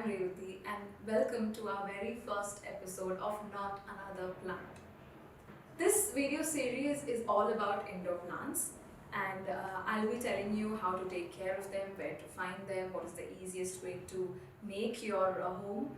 I'm Revati and welcome to our very first episode of Not Another Plant. This video series is all about indoor plants and I'll be telling you how to take care of them, where to find them, what is the easiest way to make your home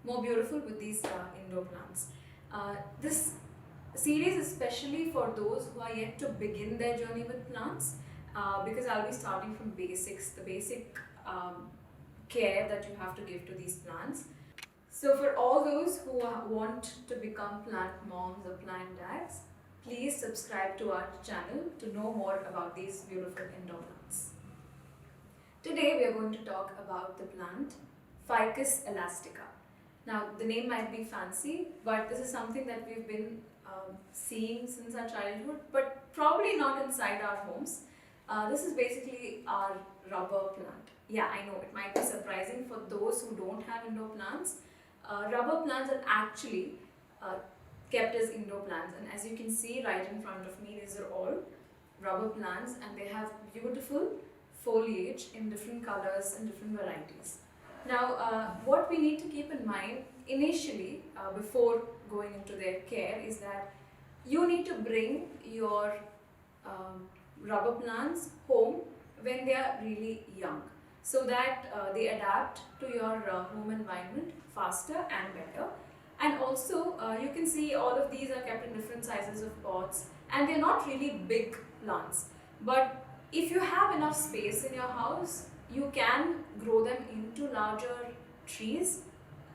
more beautiful with these indoor plants. This series is especially for those who are yet to begin their journey with plants because I'll be starting from basics, the basic care that you have to give to these plants. So for all those who want to become plant moms or plant dads, please subscribe to our channel to know more about these beautiful indoor plants. Today we are going to talk about the plant Ficus Elastica. Now the name might be fancy, but this is something that we've been seeing since our childhood, but probably not inside our homes. This is basically our rubber plant. Yeah, I know it might be surprising for those who don't have indoor plants. Rubber plants are actually kept as indoor plants, and as you can see right in front of me, these are all rubber plants and they have beautiful foliage in different colors and different varieties. Now, what we need to keep in mind initially before going into their care is that you need to bring your rubber plants home when they are really young so that they adapt to your home environment faster and better. And also you can see all of these are kept in different sizes of pots and they're not really big plants, but if you have enough space in your house you can grow them into larger trees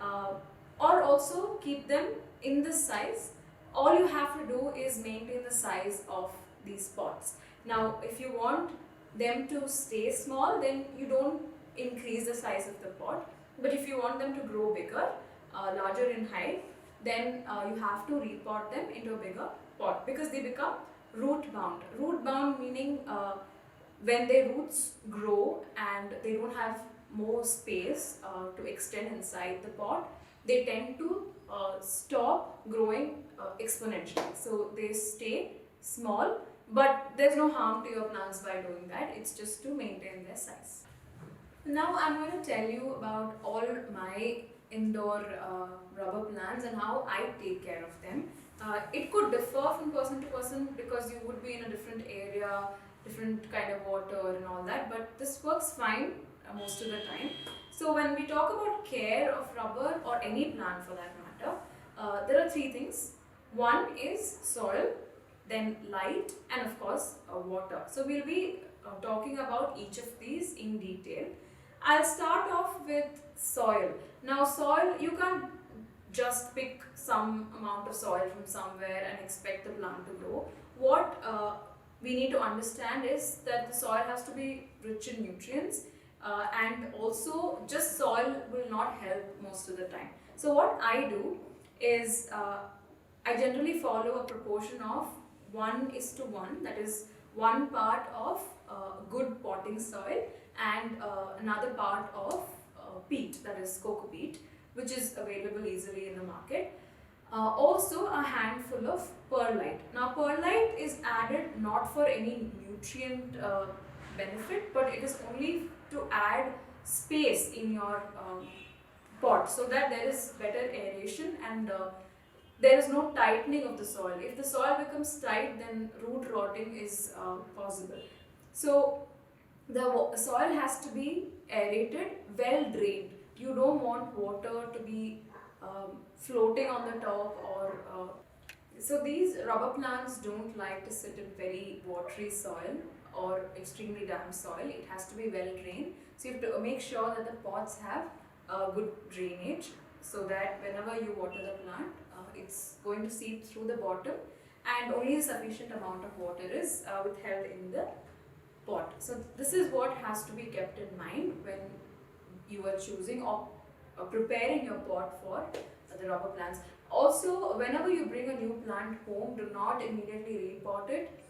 or also keep them in this size. All you have to do is maintain the size of these pots. Now if you want them to stay small, then you don't increase the size of the pot, but if you want them to grow bigger, larger in height, then you have to repot them into a bigger pot because they become root bound. Root bound meaning when their roots grow and they don't have more space to extend inside the pot, they tend to stop growing exponentially. So they stay small, but there's no harm to your plants by doing that. It's just to maintain their size. Now I'm going to tell you about all my indoor rubber plants and how I take care of them. It could differ from person to person because you would be in a different area, different kind of water and all that, but this works fine most of the time. So when we talk about care of rubber or any plant for that matter, there are three things. One is soil, then light, and of course water. So we'll be talking about each of these in detail. I'll start off with soil. Now soil, you can't just pick some amount of soil from somewhere and expect the plant to grow. What we need to understand is that the soil has to be rich in nutrients and also just soil will not help most of the time. So what I do is I generally follow a proportion of 1:1, that is one part of good potting soil and another part of peat, that is coco peat, which is available easily in the market. Also a handful of perlite. Now perlite is added not for any nutrient benefit, but it is only to add space in your pot so that there is better aeration and there is no tightening of the soil. If the soil becomes tight, then root rotting is possible. So the soil has to be aerated, well drained. You don't want water to be floating on the top or so these rubber plants don't like to sit in very watery soil or extremely damp soil. It has to be well drained. So you have to make sure that the pots have good drainage so that whenever you water the plant, it's going to seep through the bottom and only a sufficient amount of water is withheld in the pot. So this is what has to be kept in mind when you are choosing or preparing your pot for the rubber plants. Also, whenever you bring a new plant home, do not immediately repot it.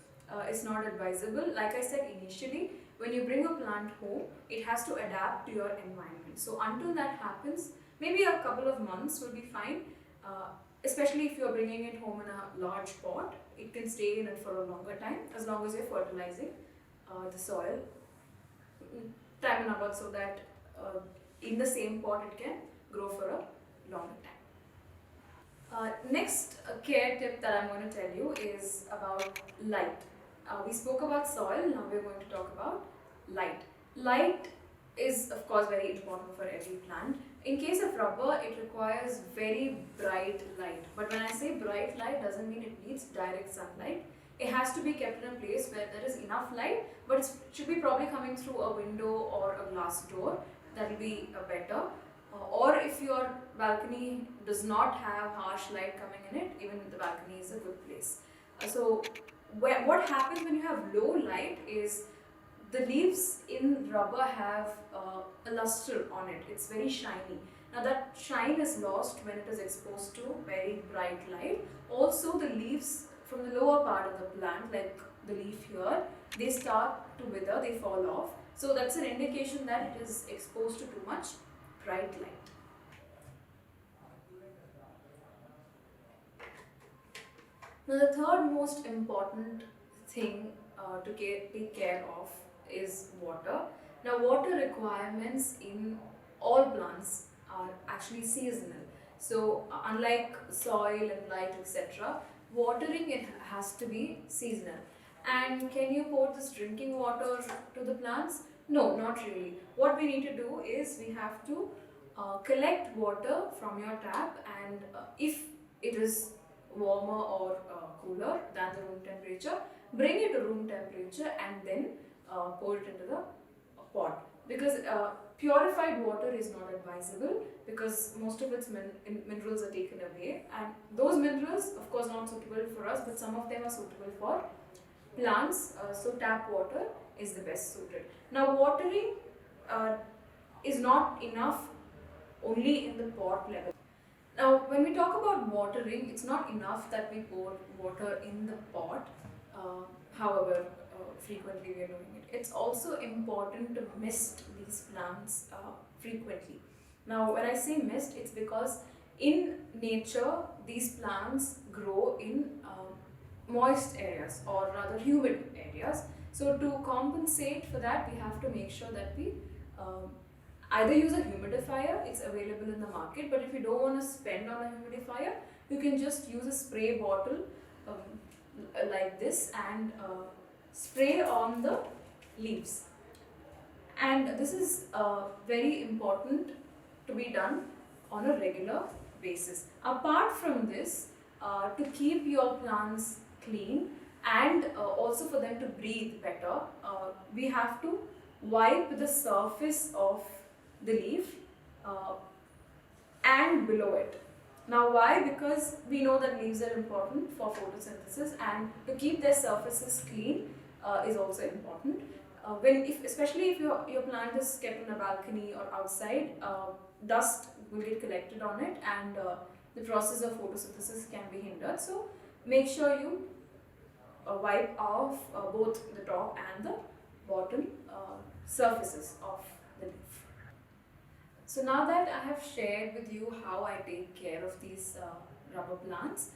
It's not advisable. Like I said initially, when you bring a plant home, it has to adapt to your environment. So until that happens, maybe a couple of months will be fine. Especially if you're bringing it home in a large pot, it can stay in it for a longer time as long as you're fertilizing the soil time and about so that in the same pot it can grow for a longer time. Next care tip that I'm going to tell you is about light. We spoke about soil, now we're going to talk about light. Light is of course very important for every plant. In case of rubber, it requires very bright light. But when I say bright light, doesn't mean it needs direct sunlight. It has to be kept in a place where there is enough light, but it should be probably coming through a window or a glass door. That will be better. Or if your balcony does not have harsh light coming in it, even the balcony is a good place. What happens when you have low light is the leaves in rubber have a luster on it. It's very shiny. Now that shine is lost when it is exposed to very bright light. Also the leaves from the lower part of the plant, like the leaf here, they start to wither, they fall off. So that's an indication that it is exposed to too much bright light. Now the third most important thing to take care of is water. Now water requirements in all plants are actually seasonal. So unlike soil and light, etc., watering it has to be seasonal. And can you pour this drinking water to the plants? No, not really. What we need to do is we have to collect water from your tap, and if it is warmer or cooler than the room temperature, bring it to room temperature and then pour it into the pot. Because purified water is not advisable because most of its minerals are taken away, and those minerals of course not suitable for us, but some of them are suitable for plants, so tap water is the best suited. Now watering is not enough only in the pot level. Now when we talk about watering, it's not enough that we pour water in the pot, however frequently we are doing it. It's also important to mist these plants frequently. Now when I say mist, it's because in nature these plants grow in moist areas, or rather humid areas. So to compensate for that, we have to make sure that we either use a humidifier, it's available in the market, but if you don't want to spend on a humidifier, you can just use a spray bottle like this and spray on the leaves. And this is very important to be done on a regular basis. Apart from this, to keep your plants clean and also for them to breathe better, we have to wipe the surface of the leaf and below it. Now why? Because we know that leaves are important for photosynthesis, and to keep their surfaces clean is also important. Especially if your plant is kept in a balcony or outside, dust will get collected on it, and the process of photosynthesis can be hindered. So make sure you wipe off both the top and the bottom surfaces of the leaf. So now that I have shared with you how I take care of these rubber plants,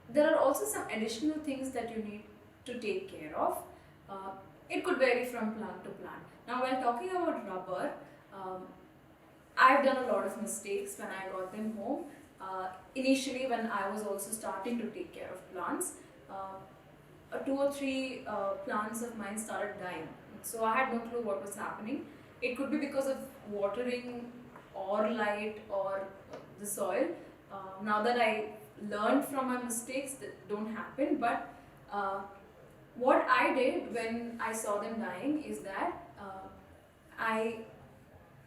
there are also some additional things that you need to take care of. It could vary from plant to plant. Now while talking about rubber, I've done a lot of mistakes when I got them home. Initially when I was also starting to take care of plants, 2 or 3 plants of mine started dying. So I had no clue what was happening. It could be because of watering or light or the soil. Now that I learned from my mistakes, that don't happen, but what I did when I saw them dying is that I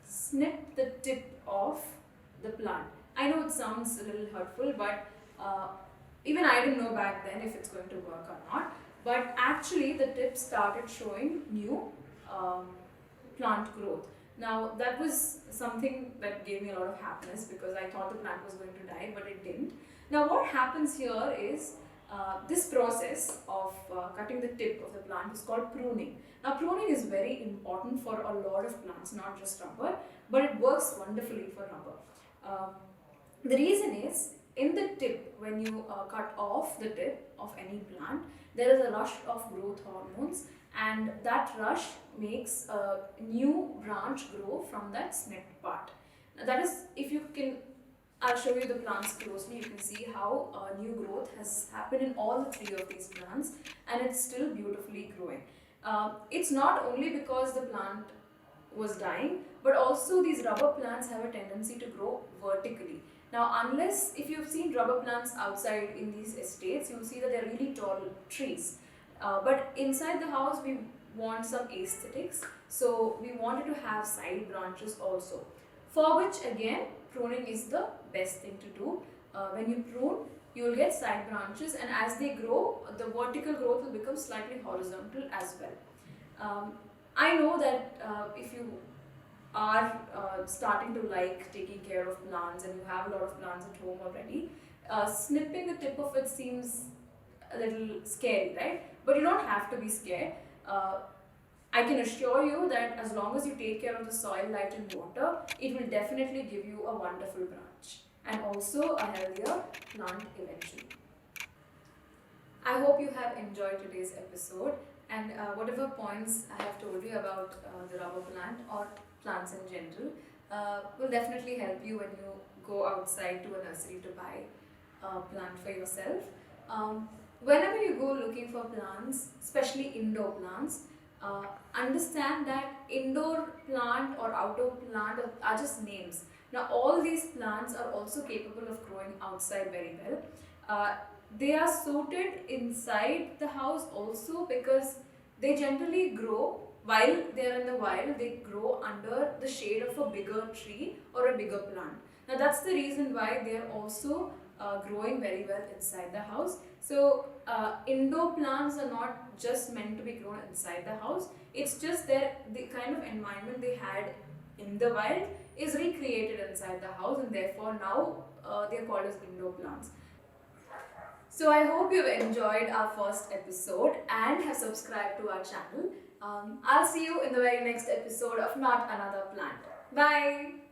snipped the tip of the plant. I know it sounds a little hurtful, but even I didn't know back then if it's going to work or not. But actually the tip started showing new plant growth. Now that was something that gave me a lot of happiness because I thought the plant was going to die, but it didn't. Now what happens here is this process of cutting the tip of the plant is called pruning. Now pruning is very important for a lot of plants, not just rubber, but it works wonderfully for rubber. The reason is in the tip, when you cut off the tip of any plant, there is a rush of growth hormones, and that rush makes a new branch grow from that snipped part. Now that is, if you can, I'll show you the plants closely. You can see how new growth has happened in all the three of these plants, and it's still beautifully growing. It's not only because the plant was dying, but also these rubber plants have a tendency to grow vertically. Now, unless if you've seen rubber plants outside in these estates, you'll see that they're really tall trees. But inside the house, we want some aesthetics, so we wanted to have side branches also. For which, again, pruning is the best thing to do. When you prune, you will get side branches, and as they grow, the vertical growth will become slightly horizontal as well. I know that if you are starting to like taking care of plants and you have a lot of plants at home already, snipping the tip of it seems a little scary, right? But you don't have to be scared. I can assure you that as long as you take care of the soil, light and water, it will definitely give you a wonderful branch and also a healthier plant eventually. I hope you have enjoyed today's episode, and whatever points I have told you about the rubber plant or plants in general will definitely help you when you go outside to a nursery to buy a plant for yourself. Whenever you go looking for plants, especially indoor plants, understand that indoor plant or outdoor plant are just names. Now all these plants are also capable of growing outside very well. They are suited inside the house also because they generally grow while they are in the wild. They grow under the shade of a bigger tree or a bigger plant. Now that's the reason why they are also growing very well inside the house. So indoor plants are not just meant to be grown inside the house. It's just that the kind of environment they had in the wild is recreated inside the house, and therefore now they are called as indoor plants. So I hope you've enjoyed our first episode and have subscribed to our channel. I'll see you in the very next episode of Not Another Plant. Bye!